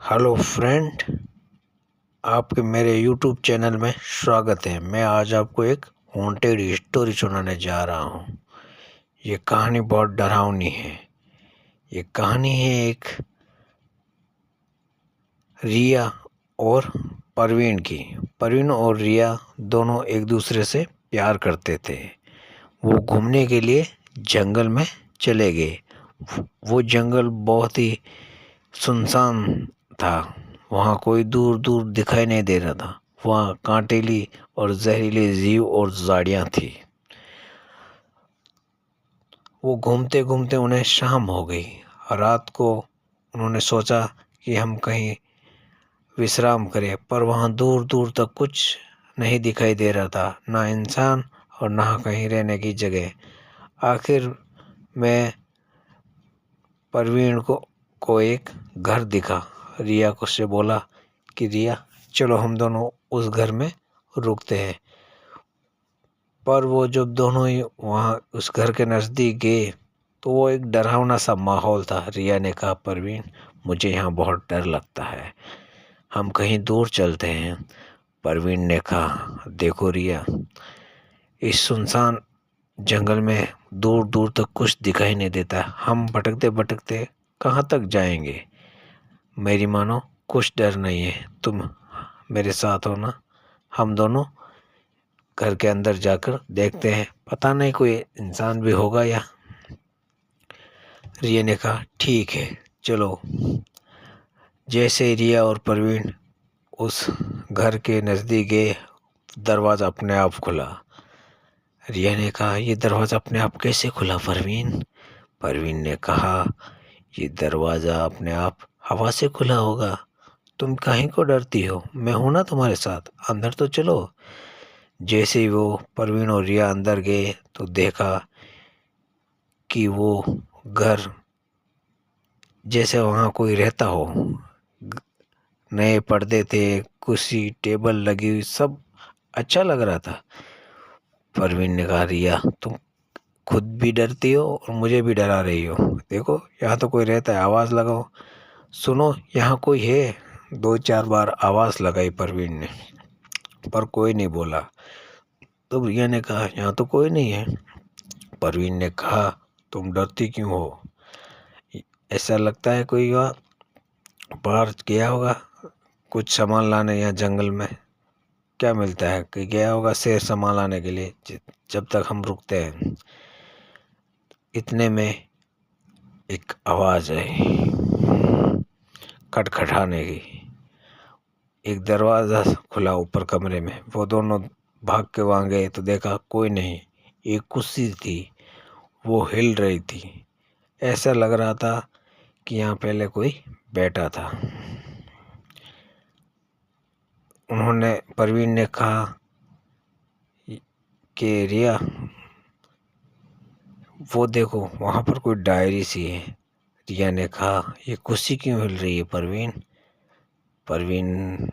Hello friend, आपके मेरे YouTube channel में स्वागत है। मैं आज आपको एक हॉन्टेड स्टोरी सुनाने जा रहा हूँ। ये कहानी बहुत डरावनी है। ये कहानी है एक रिया और परवीन की। परवीन और रिया दोनों एक दूसरे से प्यार करते थे। वो घूमने के लिए जंगल में चले गए। वो जंगल बहुत ही सुनसान था। वहाँ कोई दूर दूर दिखाई नहीं दे रहा था। वहाँ कांटेली और जहरीले जीव और झाड़ियाँ थी। वो घूमते घूमते उन्हें शाम हो गई। रात को उन्होंने सोचा कि हम कहीं विश्राम करें, पर वहाँ दूर दूर तक कुछ नहीं दिखाई दे रहा था, ना इंसान और ना कहीं रहने की जगह। आखिर में परवीन को एक घर दिखा। रिया को से बोला कि रिया, चलो हम दोनों उस घर में रुकते हैं। पर वो जब दोनों ही वहाँ उस घर के नज़दीक गए तो वो एक डरावना सा माहौल था। रिया ने कहा, परवीन, मुझे यहाँ बहुत डर लगता है, हम कहीं दूर चलते हैं। परवीन ने कहा, देखो रिया, इस सुनसान जंगल में दूर दूर तक कुछ दिखाई नहीं देता। हम भटकते भटकते कहाँ तक जाएंगे। मेरी मानो, कुछ डर नहीं है, तुम मेरे साथ हो ना। हम दोनों घर के अंदर जाकर देखते हैं, पता नहीं कोई इंसान भी होगा या। रिया ने कहा, ठीक है, चलो। जैसे रिया और परवीन उस घर के नज़दीक गए, दरवाज़ा अपने आप खुला। रिया ने कहा, ये दरवाज़ा अपने आप कैसे खुला परवीन? परवीन ने कहा, ये दरवाज़ा अपने आप हवा से खुला होगा। तुम काहे को डरती हो? मैं हूं ना तुम्हारे साथ, अंदर तो चलो। जैसे ही वो परवीन और रिया अंदर गए तो देखा कि वो घर जैसे वहाँ कोई रहता हो। नए पर्दे थे, कुर्सी टेबल लगी हुई, सब अच्छा लग रहा था। परवीन ने कहा, रिया, तुम खुद भी डरती हो और मुझे भी डरा रही हो। देखो, यहाँ तो कोई रहता है, आवाज़ लगाओ। सुनो, यहाँ कोई है। दो चार बार आवाज़ लगाई परवीन ने, पर कोई नहीं बोला। तो रिया ने कहा, यहाँ तो कोई नहीं है। परवीन ने कहा, तुम डरती क्यों हो? ऐसा लगता है कोई वहाँ बाहर गया होगा कुछ सामान लाने। यहाँ जंगल में क्या मिलता है कि गया होगा शेर सामान लाने के लिए जब तक हम रुकते हैं। इतने में एक आवाज़ आई, खटखटाने की। एक दरवाज़ा खुला ऊपर कमरे में। वो दोनों भाग के वहाँ गए तो देखा कोई नहीं। एक कुर्सी थी, वो हिल रही थी। ऐसा लग रहा था कि यहाँ पहले कोई बैठा था। उन्होंने परवीन ने कहा कि रिया, वो देखो, वहाँ पर कोई डायरी सी है। रिया ने कहा, ये कुर्सी क्यों हिल रही है परवीन? परवीन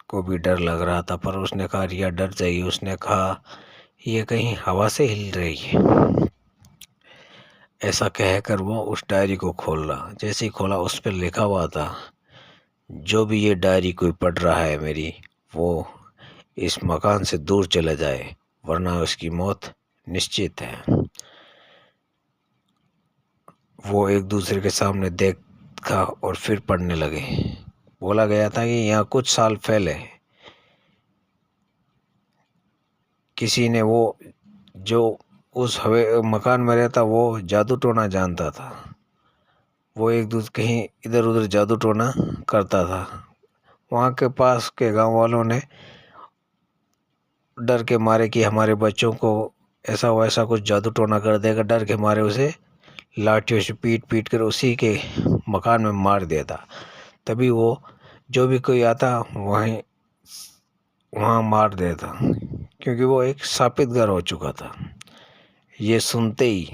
को भी डर लग रहा था, पर उसने कहा, रिया डर जाइए। उसने कहा, ये कहीं हवा से हिल रही है। ऐसा कहकर वो उस डायरी को खोला। जैसे ही खोला, उस पर लिखा हुआ था, जो भी ये डायरी कोई पढ़ रहा है मेरी, वो इस मकान से दूर चले जाए, वरना उसकी मौत निश्चित है। वो एक दूसरे के सामने देखा और फिर पढ़ने लगे। बोला गया था कि यहाँ कुछ साल पहले किसी ने, वो जो उस हवे मकान में रहता, वो जादू टोना जानता था। वो एक दूसरे कहीं इधर उधर जादू टोना करता था। वहाँ के पास के गांव वालों ने डर के मारे कि हमारे बच्चों को ऐसा वैसा कुछ जादू टोना कर देगा, डर के मारे उसे लाठियों से पीट पीट कर उसी के मकान में मार देता। तभी वो जो भी कोई आता वहीं वहाँ मार देता, क्योंकि वो एक शापित घर हो चुका था। ये सुनते ही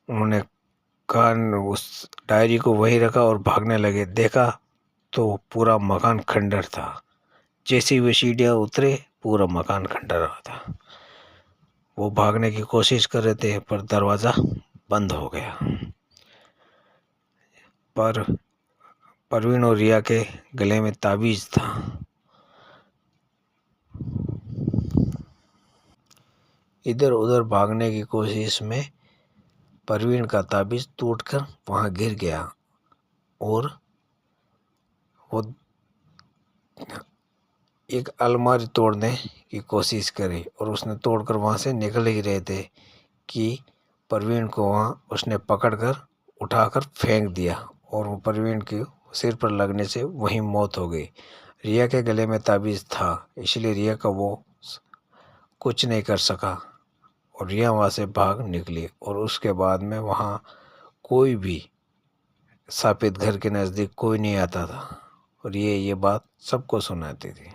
उन्होंने कान उस डायरी को वहीं रखा और भागने लगे। देखा तो पूरा मकान खंडर था। जैसे ही वे सीढ़ियाँ उतरे, पूरा मकान खंडर रहा था। वो भागने की कोशिश कर रहे थे, पर दरवाज़ा बंद हो गया। पर परवीन और रिया के गले में ताबीज था। इधर उधर भागने की कोशिश में परवीन का ताबीज टूटकर वहां गिर गया और वो एक अलमारी तोड़ने की कोशिश करी और उसने तोड़कर वहां से निकल ही रहे थे कि परवीन को वहां उसने पकड़कर उठाकर फेंक दिया और वो परवीन के सिर पर लगने से वहीं मौत हो गई। रिया के गले में ताबीज था, इसलिए रिया का वो कुछ नहीं कर सका और रिया वहाँ से भाग निकली और उसके बाद में वहाँ कोई भी सापित घर के नज़दीक कोई नहीं आता था और ये बात सबको सुनाती थी।